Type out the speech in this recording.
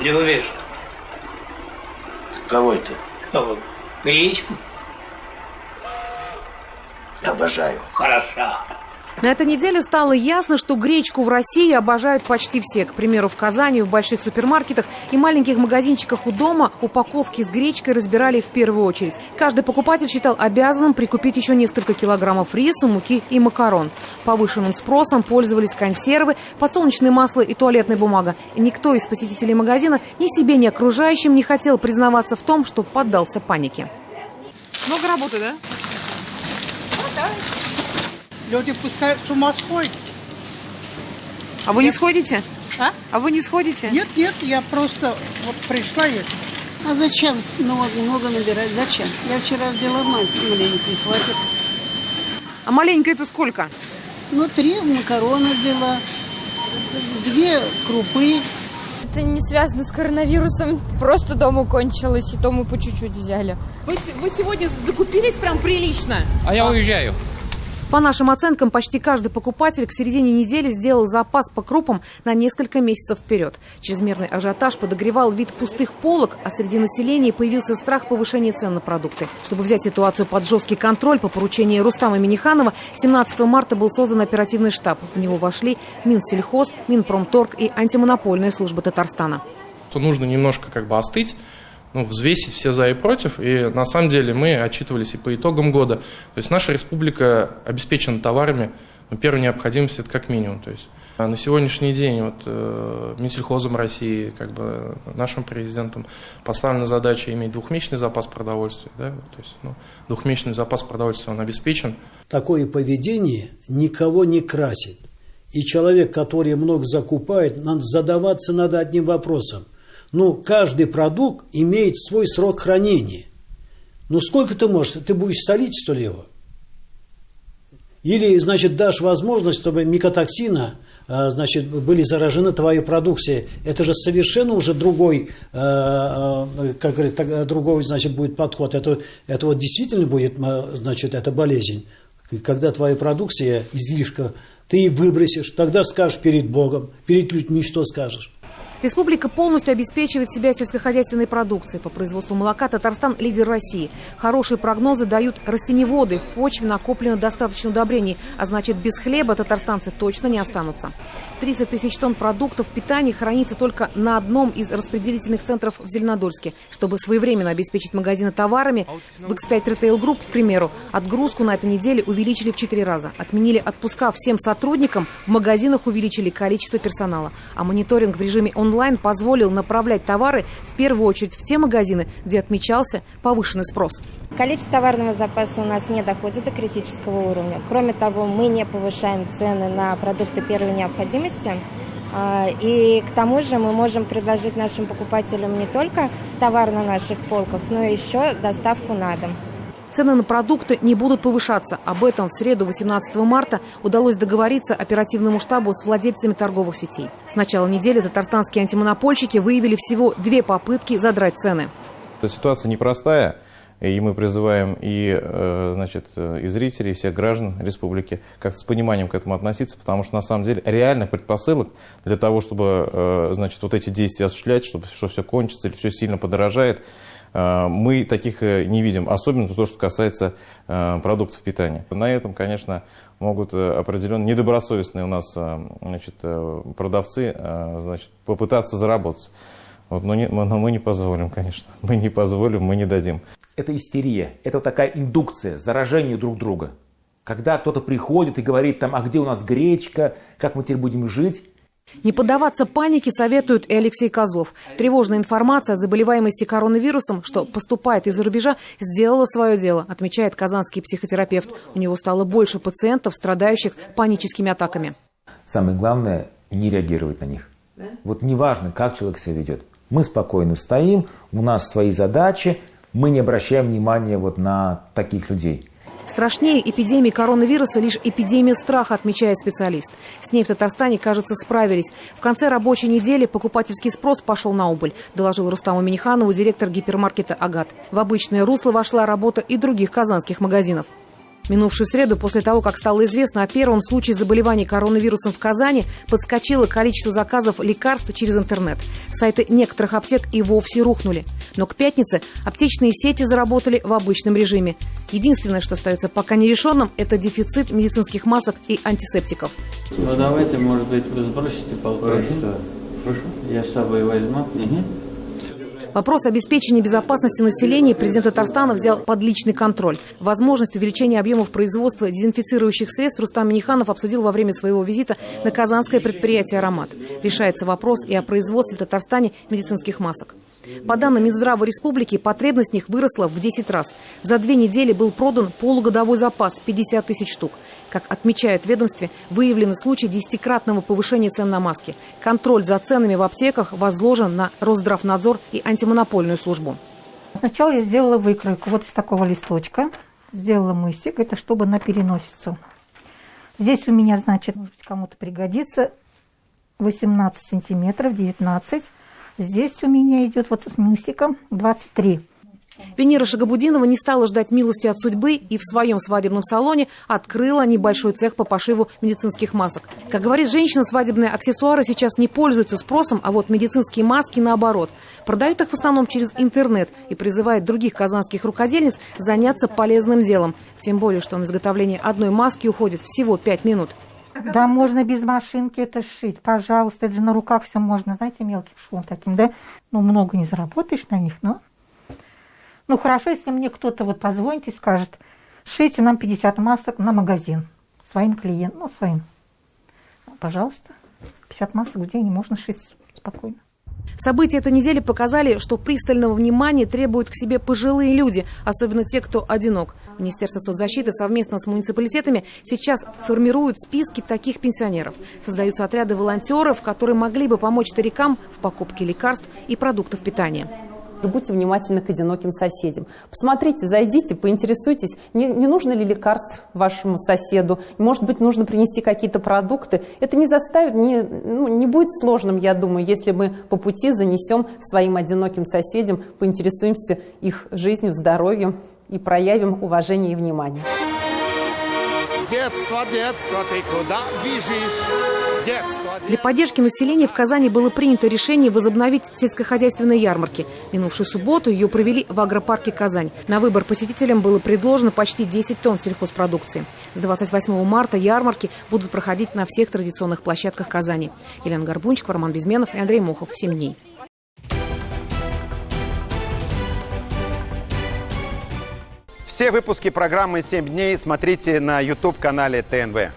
Любишь? Кого это? Кого? Гречку? Обожаю. Хорошо. На этой неделе стало ясно, что гречку в России обожают почти все. К примеру, в Казани, в больших супермаркетах и маленьких магазинчиках у дома упаковки с гречкой разбирали в первую очередь. Каждый покупатель считал обязанным прикупить еще несколько килограммов риса, муки и макарон. Повышенным спросом пользовались консервы, подсолнечное масло и туалетная бумага. И никто из посетителей магазина ни себе, ни окружающим не хотел признаваться в том, что поддался панике. Много работы, да? Да. Люди пускай с ума сходят. А вы не сходите? А? А вы не сходите? Нет, я просто вот пришла. А зачем много набирать? Зачем? Я вчера сделала маленький, хватит. А маленькая это сколько? 3 макароны взяла, 2 крупы. Это не связано с коронавирусом, просто дома кончилось, и то мы по чуть-чуть взяли. Вы сегодня закупились прям прилично? А я уезжаю. По нашим оценкам, почти каждый покупатель к середине недели сделал запас по крупам на несколько месяцев вперед. Чрезмерный ажиотаж подогревал вид пустых полок, а среди населения появился страх повышения цен на продукты. Чтобы взять ситуацию под жесткий контроль, по поручению Рустама Минниханова 17 марта был создан оперативный штаб. В него вошли Минсельхоз, Минпромторг и антимонопольная служба Татарстана. Нужно немножко остыть, взвесить все за и против. И на самом деле мы отчитывались и по итогам года. То есть наша республика обеспечена товарами первой необходимости, это как минимум. То есть на сегодняшний день Минсельхозом России, нашим президентом поставлена задача иметь двухмесячный запас продовольствия. Да? То есть, двухмесячный запас продовольствия он обеспечен. Такое поведение никого не красит. И человек, который много закупает, задаваться надо одним вопросом. Каждый продукт имеет свой срок хранения. Сколько ты можешь? Ты будешь солить, что ли, его? Или, дашь возможность, чтобы микотоксина, были заражены твои продукции. Это же совершенно уже другой, другой, будет подход. Это действительно будет, эта болезнь. Когда твоя продукция излишка, ты ее выбросишь, тогда скажешь перед Богом, перед людьми, что скажешь. Республика полностью обеспечивает себя сельскохозяйственной продукцией. По производству молока Татарстан – лидер России. Хорошие прогнозы дают растеневоды. В почве накоплено достаточно удобрений, а значит, без хлеба татарстанцы точно не останутся. 30 тысяч тонн продуктов питания хранится только на одном из распределительных центров в Зеленодольске. Чтобы своевременно обеспечить магазины товарами, в X5 Retail Group, к примеру, отгрузку на этой неделе увеличили в 4 раза. Отменили отпуска всем сотрудникам, в магазинах увеличили количество персонала. А мониторинг в режиме онлайн позволил направлять товары в первую очередь в те магазины, где отмечался повышенный спрос. Количество товарного запаса у нас не доходит до критического уровня. Кроме того, мы не повышаем цены на продукты первой необходимости. И к тому же мы можем предложить нашим покупателям не только товар на наших полках, но и еще доставку на дом. Цены на продукты не будут повышаться. Об этом в среду, 18 марта, удалось договориться оперативному штабу с владельцами торговых сетей. С начала недели татарстанские антимонопольщики выявили всего 2 попытки задрать цены. Ситуация непростая, и мы призываем и зрителей, и всех граждан республики как-то с пониманием к этому относиться, потому что на самом деле реальных предпосылок для того, чтобы эти действия осуществлять, чтобы все кончится или все сильно подорожает, мы таких не видим, особенно то, что касается продуктов питания. На этом, конечно, могут определенно недобросовестные у нас продавцы попытаться заработать. Но мы не позволим, конечно. Мы не позволим, мы не дадим. Это истерия, это такая индукция, заражение друг друга. Когда кто-то приходит и говорит, а где у нас гречка, как мы теперь будем жить. Не поддаваться панике советует и Алексей Козлов. Тревожная информация о заболеваемости коронавирусом, что поступает из-за рубежа, сделала свое дело, отмечает казанский психотерапевт. У него стало больше пациентов, страдающих паническими атаками. Самое главное – не реагировать на них. Неважно, как человек себя ведет. Мы спокойно стоим, у нас свои задачи, мы не обращаем внимания на таких людей. Страшнее эпидемии коронавируса лишь эпидемия страха, отмечает специалист. С ней в Татарстане, кажется, справились. В конце рабочей недели покупательский спрос пошел на убыль, доложил Рустаму Минниханову директор гипермаркета «Агат». В обычное русло вошла работа и других казанских магазинов. Минувшую среду, после того, как стало известно о первом случае заболевания коронавирусом в Казани, подскочило количество заказов лекарств через интернет. Сайты некоторых аптек и вовсе рухнули. Но к пятнице аптечные сети заработали в обычном режиме. Единственное, что остается пока нерешенным, это дефицит медицинских масок и антисептиков. Ну давайте, может быть, вы сбросите полпачества. Хорошо. Я с собой возьму. Вопрос обеспечения безопасности населения президент Татарстана взял под личный контроль. Возможность увеличения объемов производства дезинфицирующих средств Рустам Минниханов обсудил во время своего визита на казанское предприятие «Аромат». Решается вопрос и о производстве в Татарстане медицинских масок. По данным Минздрава республики, потребность в них выросла в 10 раз. За 2 недели был продан полугодовой запас – 50 тысяч штук. Как отмечают в ведомстве, выявлены случаи 10-кратного повышения цен на маски. Контроль за ценами в аптеках возложен на Росздравнадзор и антимонопольную службу. Сначала я сделала выкройку вот из такого листочка. Сделала мысик, это чтобы на переносицу. Здесь у меня, значит, может быть, кому-то пригодится 18 сантиметров, 19. Здесь у меня идет вот с мысиком 23. Венера Шагабудинова не стала ждать милости от судьбы и в своем свадебном салоне открыла небольшой цех по пошиву медицинских масок. Как говорит женщина, свадебные аксессуары сейчас не пользуются спросом, а вот медицинские маски наоборот. Продают их в основном через интернет и призывает других казанских рукодельниц заняться полезным делом. Тем более, что на изготовление одной маски уходит всего 5 минут. Да, можно без машинки это сшить, пожалуйста. Это же на руках все можно, знаете, мелким швом таким, да? Ну, много не заработаешь на них, но... Ну, хорошо, если мне кто-то вот позвонит и скажет, шейте нам 50 масок на магазин своим клиентам, ну, своим. Пожалуйста, 50 масок в день можно шить спокойно. События этой недели показали, что пристального внимания требуют к себе пожилые люди, особенно те, кто одинок. Министерство соцзащиты совместно с муниципалитетами сейчас формируют списки таких пенсионеров. Создаются отряды волонтеров, которые могли бы помочь старикам в покупке лекарств и продуктов питания. Будьте внимательны к одиноким соседям. Посмотрите, зайдите, поинтересуйтесь, не нужно ли лекарств вашему соседу. Может быть, нужно принести какие-то продукты. Это не заставит, не будет сложным, я думаю, если мы по пути занесем своим одиноким соседям, поинтересуемся их жизнью, здоровьем и проявим уважение и внимание. Детство, детство, ты куда бежишь? Детство. Для поддержки населения в Казани было принято решение возобновить сельскохозяйственные ярмарки. Минувшую субботу ее провели в агропарке «Казань». На выбор посетителям было предложено почти 10 тонн сельхозпродукции. С 28 марта ярмарки будут проходить на всех традиционных площадках Казани. Елена Горбунчик, Роман Безменов и Андрей Мохов. 7 дней. Все выпуски программы «7 дней» смотрите на YouTube-канале ТНВ.